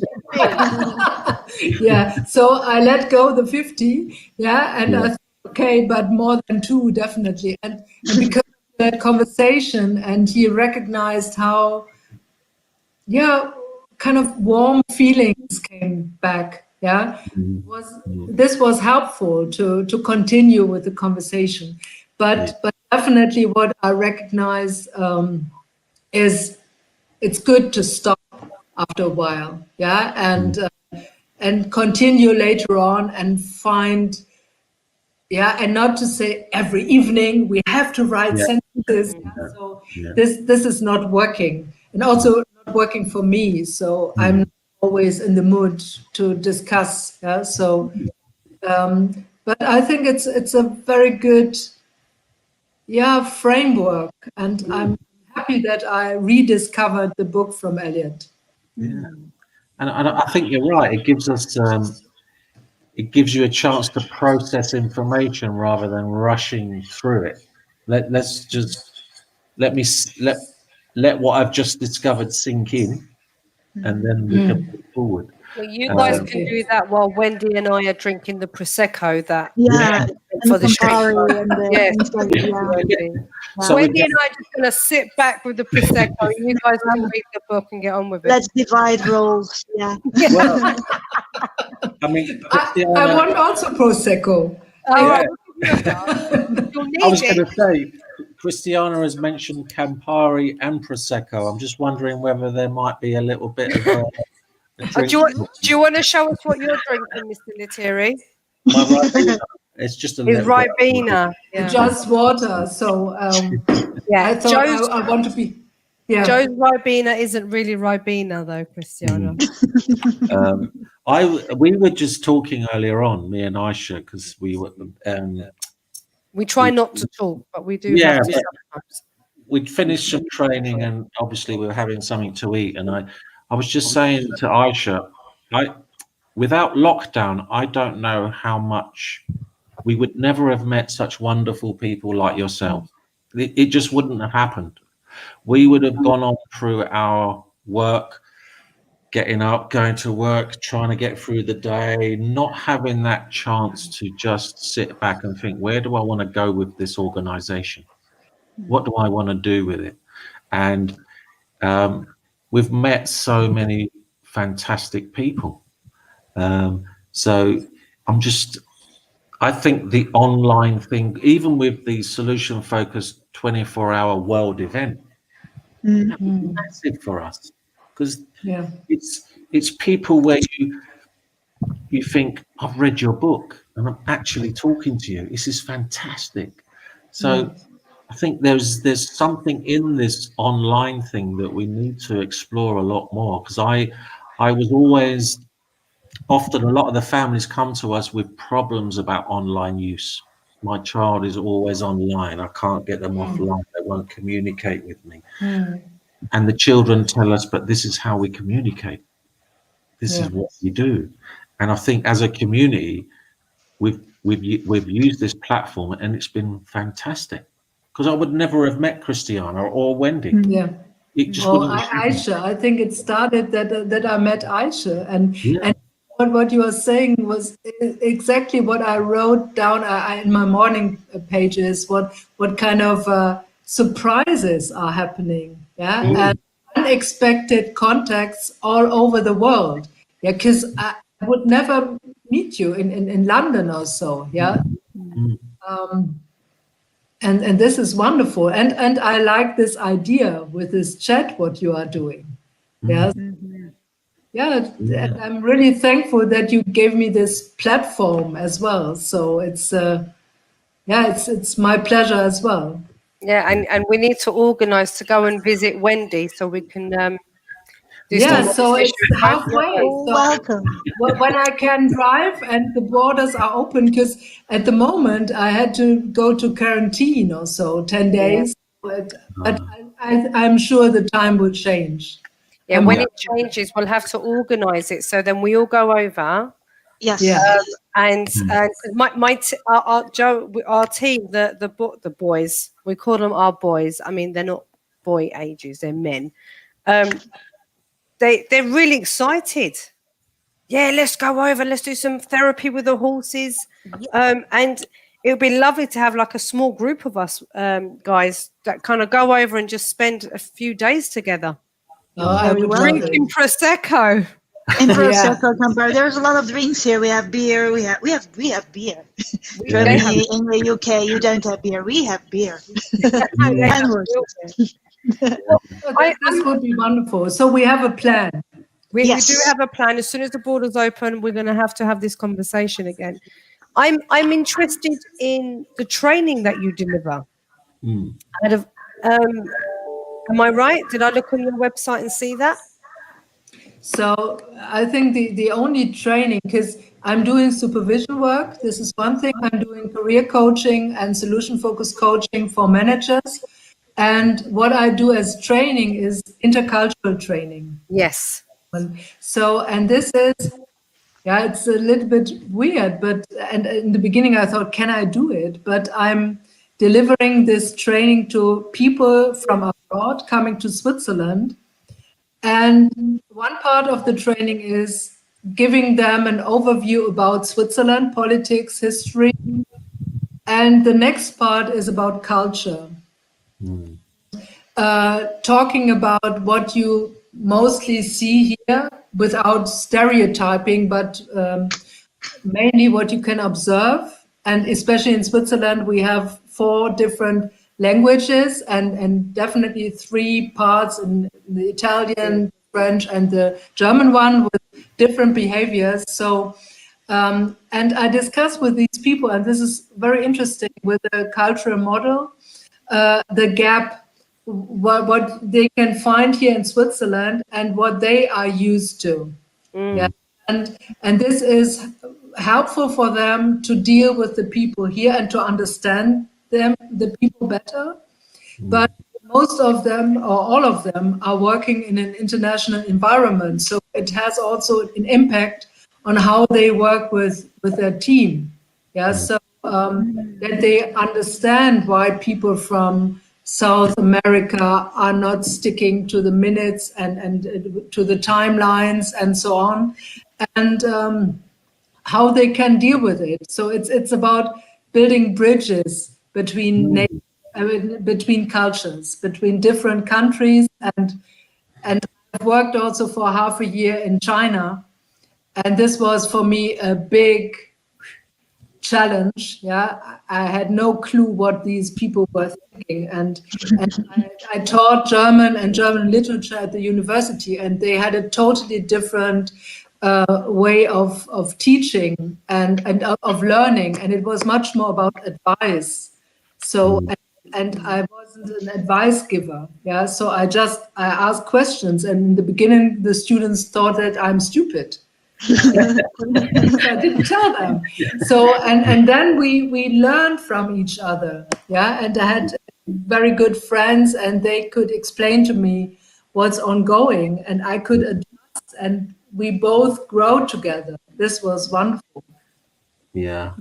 50. Yeah, so I let go the 50, and I thought, okay, but more than 2, definitely. And because of that conversation, and he recognized how, kind of warm feelings came back. This was helpful to continue with the conversation. But definitely what I recognize is it's good to stop after a while, and continue later on and find, and not to say every evening we have to write sentences. So this is not working, and also not working for me. So I'm not always in the mood to discuss. So, but I think it's a very good, framework, and I'm happy that I rediscovered the book from Elliot. Yeah, and I think you're right. It gives us, it gives you a chance to process information rather than rushing through it. Let's just let what I've just discovered sink in, and then we can move forward. Well, you guys can do that while Wendy and I are drinking the prosecco. For the Wendy. So Wendy and I are just going to sit back with the prosecco. You guys can read the book and get on with it. Let's divide roles. Yeah. Well, I mean, I want also prosecco. I was going to say, Christiana has mentioned Campari and prosecco. I'm just wondering whether there might be a little bit of a drink. Do you want to show us what you're drinking, Mr. Lettieri? My Ribena. It's just a little Ribena. Just water. So I thought I want to be. Yeah. Joe's Ribena isn't really Ribena though, Christiana. We were just talking earlier on, me and Aisha, because we were. We try not to talk, but we do. Yeah, have to sometimes. We'd finished some training, and obviously we were having something to eat. And I was just saying to Aisha, without lockdown, I don't know how much we would never have met such wonderful people like yourself. It just wouldn't have happened. We would have gone on through our work, getting up, going to work, trying to get through the day, not having that chance to just sit back and think, where do I want to go with this organization? What do I want to do with it? And we've met so many fantastic people. So I think the online thing, even with the solution-focused 24-hour world event, massive for us, because it's people where you think, I've read your book and I'm actually talking to you. This is fantastic. So I think there's something in this online thing that we need to explore a lot more, because I was always, often a lot of the families come to us with problems about online use. My child is always online. I can't get them offline. They won't communicate with me. and the children tell us, but this is how we communicate. This Yeah. is what we do. And I think as a community, we've used this platform, and it's been fantastic. Because I would never have met Christiana or Wendy. Yeah. It just Or wouldn't have happened. Aisha, I think it started that I met Aisha, and Yeah. what you were saying was exactly what I wrote down in my morning pages. What kind of surprises are happening? Yeah, and unexpected contacts all over the world. Yeah, because I would never meet you in London or so. Yeah. And this is wonderful, and I like this idea with this chat what you are doing. Yes. Yeah, and I'm really thankful that you gave me this platform as well. So it's it's my pleasure as well. Yeah, and we need to organise to go and visit Wendy so we can do Yeah, some so it's conversation. halfway. Oh, So welcome. when I can drive and the borders are open, because at the moment I had to go to quarantine or so, 10 days. But I'm sure the time will change. Yeah, when it changes, we'll have to organise it. So then we all go over. Yes. Yeah. And our team, the boys, we call them our boys. I mean, they're not boy ages; they're men. They're really excited. Yeah, let's go over. Let's do some therapy with the horses. And it would be lovely to have like a small group of us guys that kind of go over and just spend a few days together. Oh, I would love it. Drinking prosecco. In Prosecco, there's a lot of drinks here. We have beer. We have beer. Germany, in the UK, you don't have beer. We have beer. And horses. This would be wonderful. So we have a plan. We do have a plan. As soon as the borders open, we're going to have this conversation again. I'm interested in the training that you deliver. Am I right? Did I look on your website and see that? So I think the only training, because I'm doing supervision work, this is one thing. I'm doing career coaching and solution-focused coaching for managers. And what I do as training is intercultural training. Yes. So, and this is, it's a little bit weird, and in the beginning I thought, can I do it? But I'm delivering this training to people from abroad coming to Switzerland. And one part of the training is giving them an overview about Switzerland, politics, history. And the next part is about culture. Talking about what you mostly see here without stereotyping, but mainly what you can observe. And especially in Switzerland, we have 4 different languages and definitely 3 parts in the Italian, French, and the German one with different behaviors. So, and I discussed with these people, and this is very interesting with the cultural model, the gap, what they can find here in Switzerland and what they are used to. Yeah. And this is helpful for them to deal with the people here and to understand the people better. But most of them, or all of them, are working in an international environment. So it has also an impact on how they work with their team. Yeah, so that they understand why people from South America are not sticking to the minutes and to the timelines and so on, and how they can deal with it. So it's about building bridges between between cultures, between different countries, and I've worked also for half a year in China, and this was for me a big challenge. Yeah, I had no clue what these people were thinking, and I taught German and German literature at the university, and they had a totally different way of teaching and of learning, and it was much more about advice. So, and I wasn't an advice giver. Yeah, so I asked questions, and in the beginning, the students thought that I'm stupid. So I didn't tell them. So, and then we learned from each other. Yeah, and I had very good friends, and they could explain to me what's ongoing, and I could adjust, and we both grow together. This was wonderful. Yeah.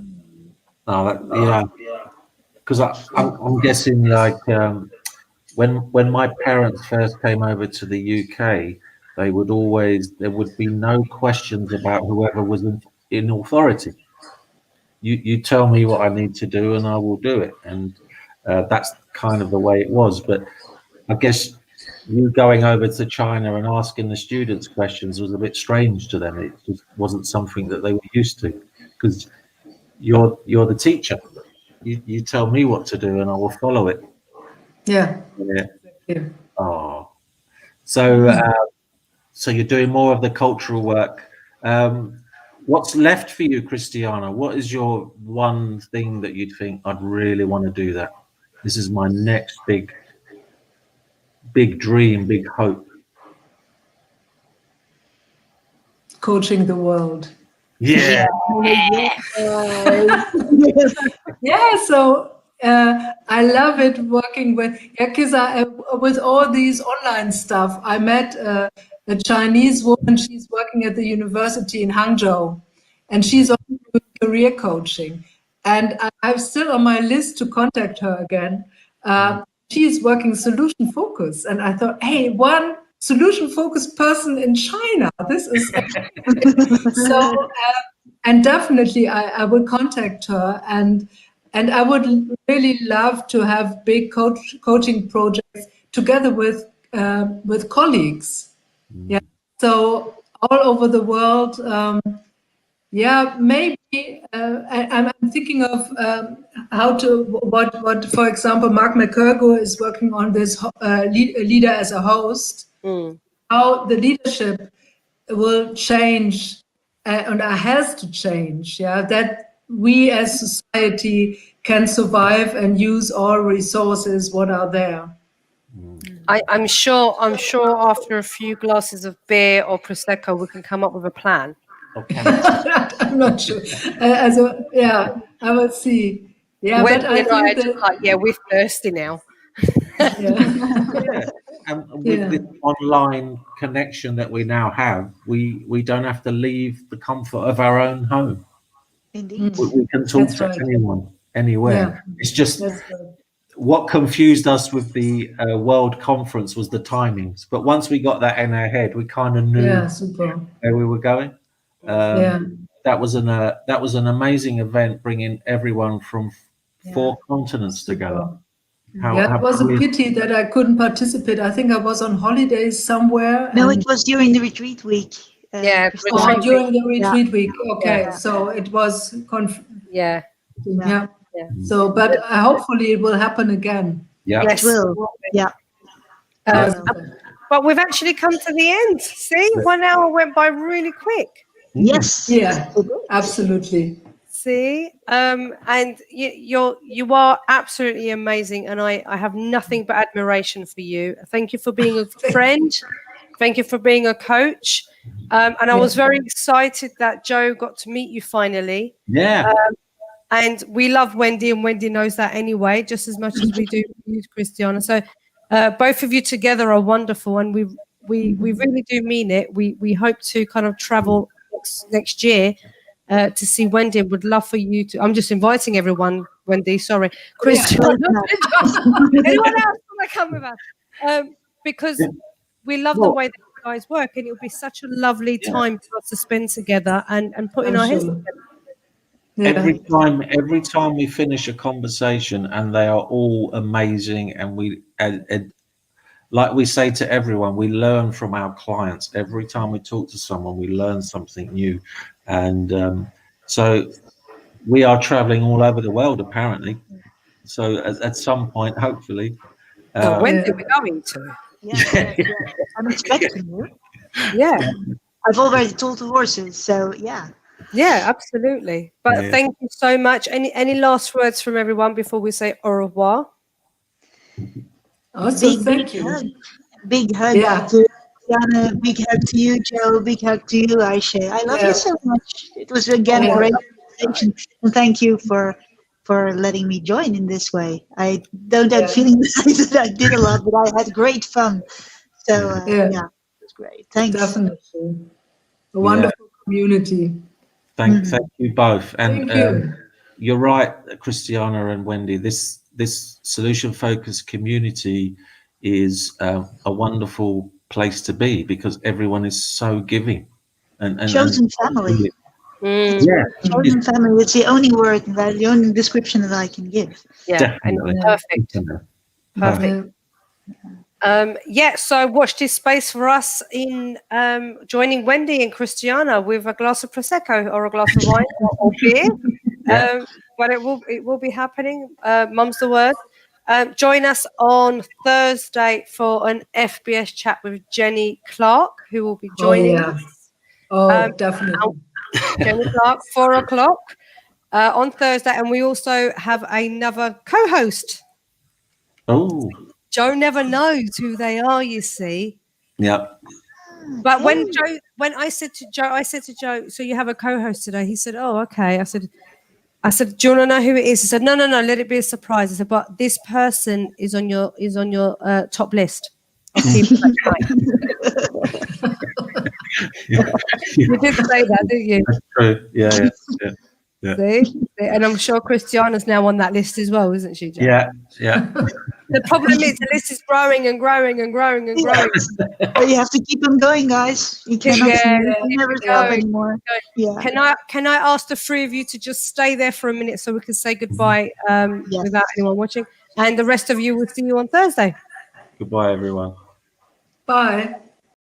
Yeah. Because I'm guessing like when my parents first came over to the UK, there would be no questions about whoever was in authority. You tell me what I need to do and I will do it, and that's kind of the way it was. But I guess you going over to China and asking the students questions was a bit strange to them. It just wasn't something that they were used to, because you're the teacher. You tell me what to do and I will follow it. Yeah. Yeah. Oh, so you're doing more of the cultural work. What's left for you, Christiana? What is your one thing that you'd think I'd really want to do that? This is my next big dream, big hope. Coaching the world. Yeah. Yeah, so I love it working with, because with all these online stuff, I met a Chinese woman. She's working at the university in Hangzhou, and she's also doing career coaching. And I'm still on my list to contact her again. She's working solution focus, and I thought, hey, one solution focused person in China. This is so. And definitely, I will contact her, and I would really love to have big coaching projects together with colleagues. Yeah, so all over the world. Maybe I'm thinking of what, for example, Mark McCurgo is working on this leader as a host. How the leadership will change. And it has to change, that we as society can survive and use all resources what are there. I'm sure after a few glasses of beer or Prosecco, we can come up with a plan. Okay. I'm not sure. I will see. Yeah, Wendy but I and think we're thirsty now. Yeah. And with this online connection that we now have, we don't have to leave the comfort of our own home. Indeed. We can talk to anyone, anywhere. It's just what confused us with the World Conference was the timings. But once we got that in our head, we kind of knew where we were going. That was an amazing event, bringing everyone from 4 continents together. It was a pity that I couldn't participate. I think I was on holidays somewhere. No, it was during the retreat week. During the retreat week. Okay, so it was. So, but hopefully it will happen again. Yeah, it will. Yeah. But we've actually come to the end. See, 1 hour went by really quick. Yes. Yeah, absolutely. See, and you are absolutely amazing, and I have nothing but admiration for you. Thank you for being a friend. Thank you for being a coach. And I was very excited that Joe got to meet you finally. Yeah. And we love Wendy, and Wendy knows that anyway, just as much as we do you, Christiana. So both of you together are wonderful, and we really do mean it. We hope to kind of travel next year to see Wendy. Would love for you to. I'm just inviting everyone, Wendy. Sorry, Christiana. Anyone else want to come with us? Because we love the way that you guys work, and it will be such a lovely time for us to spend together and putting our heads together. Every time we finish a conversation, and they are all amazing, and we like we say to everyone, we learn from our clients. Every time we talk to someone, we learn something new, and so we are traveling all over the world apparently. So at some point, hopefully, when are we going to? Yeah. I'm expecting you. Yeah, I've already told the horses, so yeah. Yeah, absolutely. But thank you so much. Any last words from everyone before we say au revoir? Thank you. Big hug to Christiana, big hug to you, Joe, big hug to you, Aisha. I love you so much. It was again a great conversation, and thank you for letting me join in this way. I don't have feeling that I did a lot, but I had great fun. So yeah, that's great. Thanks. Definitely. A wonderful community. Thank you both. And Thank you. you're right, Christiana and Wendy. This solution focused community is a wonderful place to be because everyone is so giving and Chosen family. Yeah, Chosen family. It's the only word, the only description that I can give. Yeah, definitely. and perfect. Perfect. So watch this space for us in joining Wendy and Christiana with a glass of prosecco or a glass of wine or beer. But it will be happening. Mum's the word. Join us on Thursday for an FBS chat with Jenny Clark, who will be joining us. Definitely. Jenny Clark, 4:00 on Thursday, and we also have another co-host. Oh. Joe never knows who they are, you see. Yeah. But when I said to Joe, so you have a co-host today? He said, "Oh, okay." I said, "Do you want to know who it is?" He said, "No, let it be a surprise." I said, "But this person is on your top list of people that try." You did say that, didn't you? That's true. Yeah. See? And I'm sure Christiana's now on that list as well, isn't she, Joe? Yeah. The problem is the list is growing and growing and growing and growing. But you have to keep on going, guys. You cannot never stop anymore. Yeah. Can I ask the three of you to just stay there for a minute so we can say goodbye without anyone watching? And the rest of you will see you on Thursday. Goodbye, everyone. Bye.